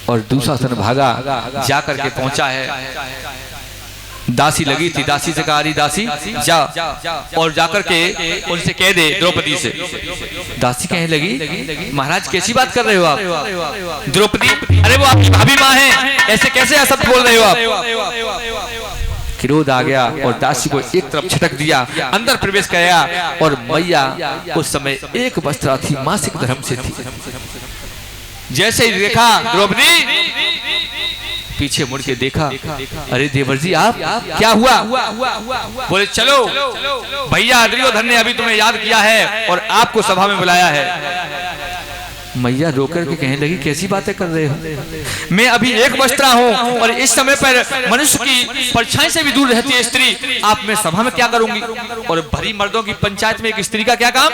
और दुशासन भागा, जाकर के पहुंचा है, दासी लगी थी, दासी से कहा, दासी जा और जाकर के उनसे कह दे द्रौपदी से। दासी कहने लगी, महाराज कैसी बात कर रहे हो आप? द्रौपदी, अरे वो आपकी भाभी माँ है, ऐसे कैसे असत बोल रहे हो आप? क्रोध आ गया और दासी को एक तरफ छटक दिया, अंदर प्रवेश किया और मैया उस समय एक वस्त्रा थी, मासिक धर्म से थी। जैसे ही देखा द्रौपदी, पीछे मुड़ के देखा, अरे देवर जी आप, क्या हुआ? बोले चलो भैया दुर्योधन ने अभी तुम्हें याद किया है और आपको सभा में बुलाया है। मैया रोकर के कहने लगी, कैसी बातें कर रहे हो? मैं अभी एक वस्त्रा हूँ और इस समय पर मनुष्य की परछाई से भी दूर रहती है स्त्री, आप मैं सभा में क्या करूंगी? और भरी मर्दों की पंचायत में एक स्त्री का क्या काम?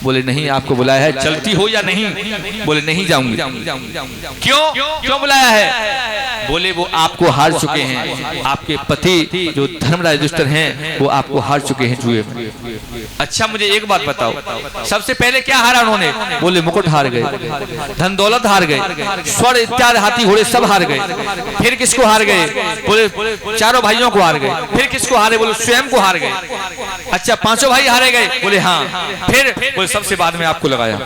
बोले नहीं, आपको बुलाया है, चलती हो या नहीं? बोले नहीं जाऊंगी। क्यों बुलाया है? बोले वो आपको हार चुके हैं, आपके पति जो धर्मराज युधिष्ठिर हैं वो आपको हार चुके हैं जुए में। अच्छा मुझे एक बात बताओ, सबसे पहले क्या हारा उन्होंने? बोले मुकुट हार गए, धन दौलत हार गए, स्वर्ण इत्यादि हाथी घोड़े सब हार गए। फिर किसको हार गए? बोले चारों भाइयों को हार गए। फिर किसको हारे? बोले स्वयं को हार गए। अच्छा पांचों भाई हारे गए? बोले हाँ। फिर सबसे बाद में आपको लगाया।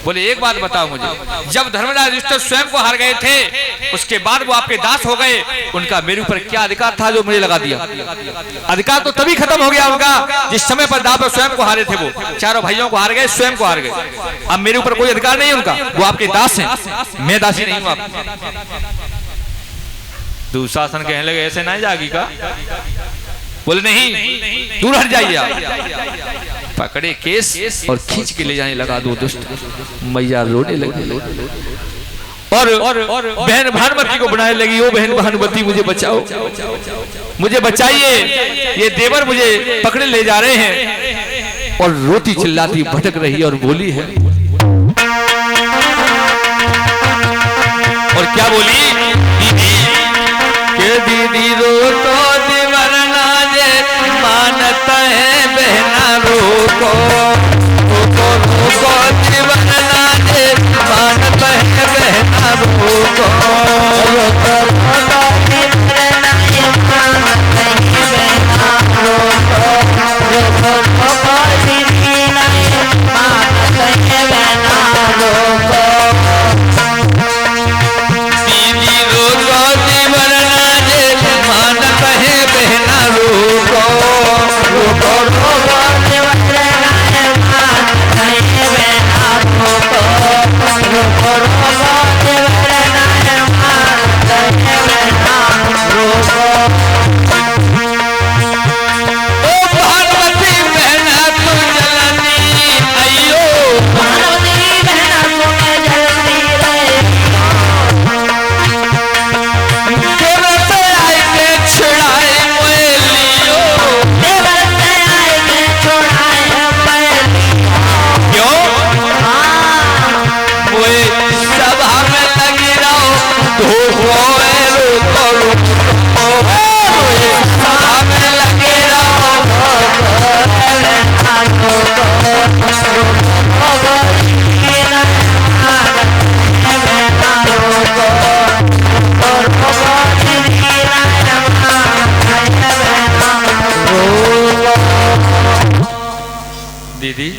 बोले एक बात बताओ मुझे, जब धर्मराज युधिष्ठिर स्वयं को हार गए थे, उसके बाद वो आपके दास हो गए, उनका मेरे ऊपर क्या अधिकार था जो मुझे लगा दिया? अधिकार तो तभी खत्म हो गया उनका जिस समय पर दाव पर स्वयं को हारे थे। वो चारों भाइयों को हार गए, स्वयं को हार गए, अब मेरे ऊपर कोई अधिकार नहीं उनका, वो आपके दास हैं, मैं दासी नहीं हूं। आप दुशासन कहने लगे, ऐसे नहीं जाएगी का? बोले नहीं, दूर हट जाइए आप। पकड़े केस और खींच के ले जाने लगा दो दुष्ट। मैया रोने लगी और बहन भानुमती को बनाने लगी, ओ बहन भानुमती मुझे बचाओ, मुझे बचाइए, ये देवर मुझे पकड़े ले जा रहे हैं। और रोती चिल्लाती भटक रही और बोली है, और क्या बोली? दीदी के दीदी रो तो देवर नाजे, मानता है बहना रोको, रोको रोको देवर नाजे, मानता है बहना रोको, रोको रोको देवर नाजे, मानता है बहना रोको, रोको रोको दीदी नाजे, मानता है बहना रोको। दीदी रोको देवर नाजे, मानता है बहना रोको, रोको रोको देवर नाजे, मानता है बहना रोको, रोको रोको देवर नाजे, मानता है बहना रोको। ओ भानुमती बहना तू जलनी अयो, भानुमती बहना तू जलनी रे, देवर से आए के छुड़ाए मोए लियो, देवर से आए के छुड़ाए मोए लियो। क्यों? मोए सभा में लगी रहो, धोखो रोको रोको, मोए सभा में लगी रहो, धोखो रोको रोको, हीरा दीदी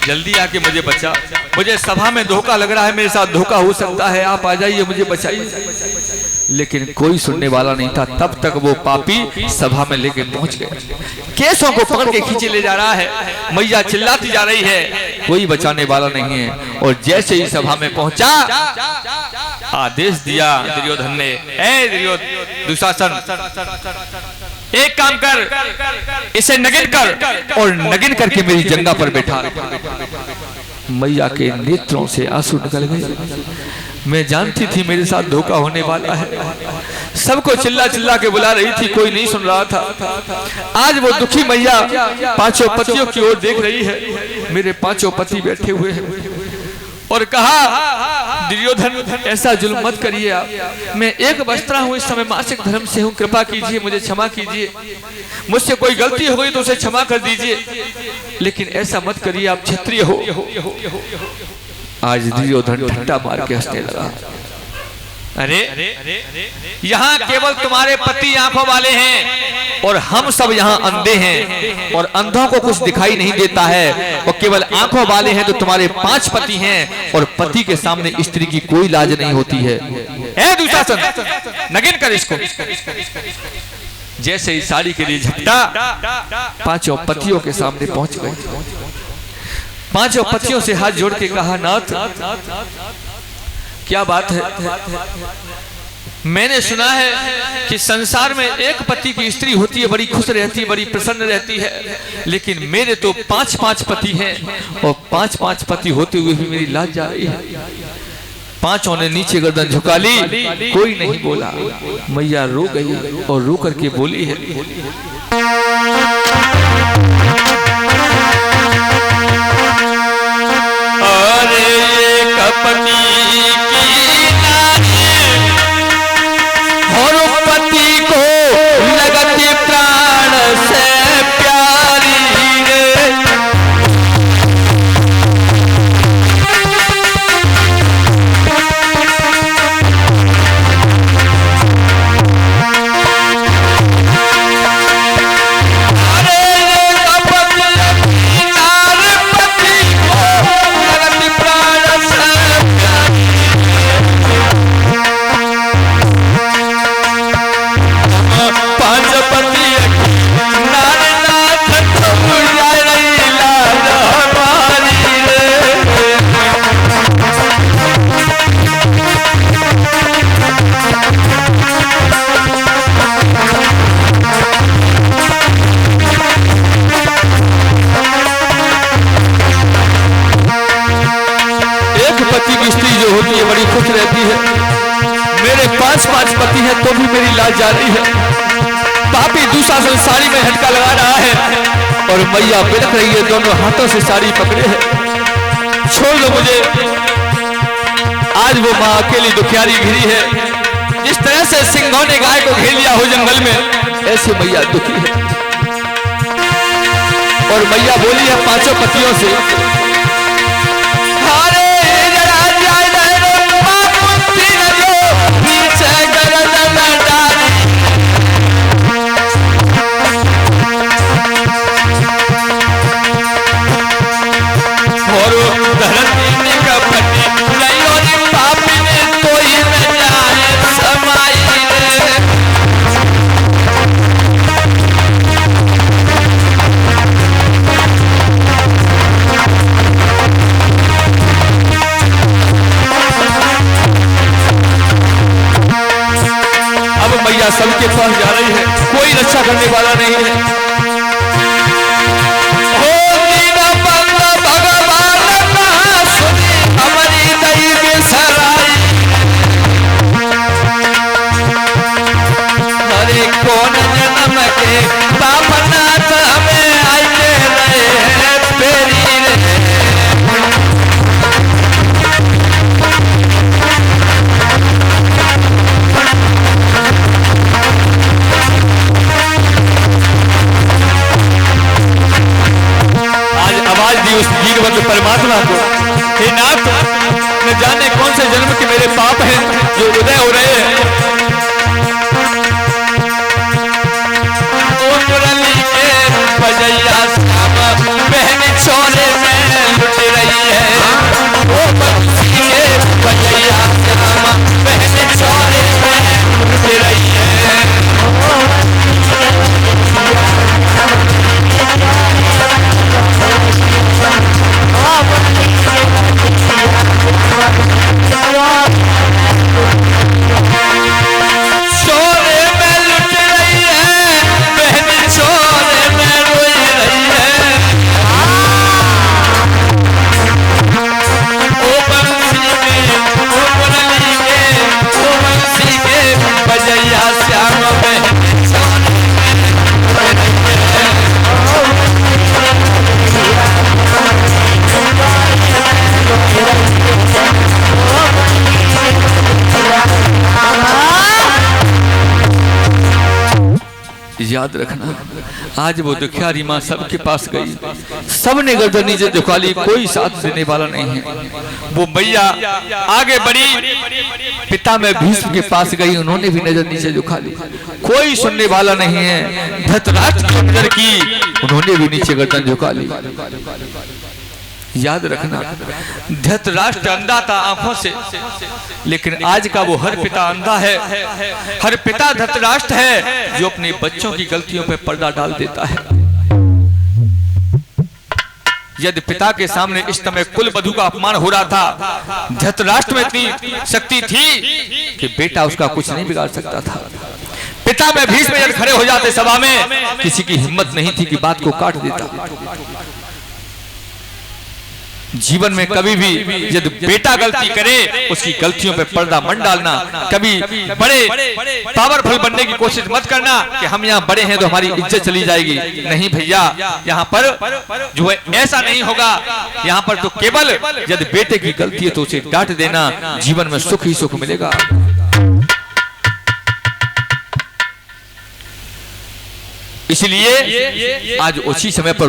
जल्दी आके मुझे बचा, मुझे सभा में धोखा लग रहा है, मेरे साथ धोखा हो सकता है, आप आ जाइए मुझे बचाइए। लेकिन कोई सुनने वाला नहीं था। तब तक वो पापी सभा में लेके पहुंच गए, केसों को पकड़ के खींचे ले जा रहा है। मैया चिल्लाती जा रही है, कोई बचाने वाला नहीं है। और जैसे ही सभा में पहुंचा, आदेश दिया दुर्योधन ने, ए दुशासन एक काम कर, इसे नगिन कर और नगिन करके मेरी जंगा पर बैठा। मैया के नेत्रों से आंसू निकल गए। मैं जानती थी मेरे साथ धोखा होने वाला है, सबको चिल्ला चिल्ला के बुला रही थी, कोई नहीं सुन रहा था। आज वो दुखी मैया पांचों पतियों की ओर देख रही है, मेरे पांचों पति बैठे हुए हैं। और कहा दुर्योधन ऐसा जुल्म मत करिए आप, मैं एक वस्त्रा हूँ, इस समय मासिक धर्म से हूँ, कृपा कीजिए, मुझे क्षमा कीजिए, मुझसे कोई गलती हो गई तो उसे क्षमा कर दीजिए, लेकिन ऐसा मत करिए, आप क्षत्रिय हो। आज दुर्योधन ठट्टा मार के हंसने लगा। अरे यहाँ केवल तुम्हारे पति आंखों वाले हैं और हम सब यहाँ अंधे हैं, और अंधों को कुछ दिखाई नहीं देता है, और केवल आंखों वाले हैं तो तुम्हारे 5 पति हैं, और पति के सामने स्त्री की कोई लाज नहीं होती है। दुशासन, नगिन कर इसको। जैसे ही साड़ी के लिए झपटा, 5 पतियों के सामने पहुंच गए। 5 पतियों से हाथ जोड़ के कहा, नाथ क्या बात है, मैंने सुना है कि संसार में एक पति की स्त्री होती है, बड़ी खुश रहती है, बड़ी प्रसन्न रहती है, लेकिन मेरे तो 5 पति हैं, और 5 पति होते हुए भी मेरी लाज जा रही है। 5 ने नीचे गर्दन झुका ली, कोई नहीं बोला। मैया रो गई और रो करके बोली है, अरे कपटी पति है तो भी मेरी लाज जा रही है। पापी दुशासन साड़ी में झटका लगा रहा है और मैया बिलख रही है, दोनों हाथों से साड़ी पकड़े है। छोड़ दो मुझे, आज वो माँ अकेली दुखियारी घिरी है। जिस तरह से सिंहों ने गाय को घेर लिया हो जंगल में, ऐसे मैया दुखी है। और मैया बोली है 5 पतियों से, सबके पास जा रही है, कोई रक्षा करने वाला नहीं है। हरे कौन जन्म के बापनाथ हमें आए रहे पेरी उस वीरवंत परमात्मा को, हे नाथ, न जाने कौन से जन्म के मेरे पाप हैं जो उदय हो रहे हैं। ओ मुरली के बजैया श्याम बहन छोरे में लुट रही है। ओ बंसी के बजैया श्याम बहन छोरे में लुट रही है। याद रखना, आज वो दुखियारी माँ सबके पास गई, सबने गर्दन नीचे झुका ली, कोई साथ देने वाला नहीं है। वो मैया आगे बढ़ी, पिता में भीष्म के पास गई, उन्होंने भी नजर नीचे झुका ली, कोई सुनने वाला नहीं है। धृतराष्ट्र की नजर की, उन्होंने भी नीचे गर्दन झुका ली। याद रखना, धृतराष्ट्र अंधा था आंखों से, लेकिन आज का वो हर पिता अंधा है। हर पिता धृतराष्ट्र है जो अपने बच्चों की गलतियों पर पर्दा डाल देता है। यदि पिता के सामने इस समय कुल वधू का अपमान हो रहा था, धृतराष्ट्र में इतनी शक्ति थी कि बेटा उसका कुछ नहीं बिगाड़ सकता था। पिता में भीष्म यदि खड़े हो जाते सभा में, किसी की हिम्मत नहीं थी कि बात को काट देता। जीवन में कभी भी यदि बेटा गलती करे, उसकी गलतियों पे पर्दा मत डालना। कभी बड़े पावरफुल बनने की कोशिश मत करना कि हम यहाँ बड़े हैं तो हमारी इज्जत चली जाएगी। नहीं भैया, यहाँ पर जो है ऐसा नहीं होगा। यहाँ पर तो केवल यदि बेटे की गलती है तो उसे डांट देना, जीवन में सुख ही सुख मिलेगा। इसलिए आज उसी समय पर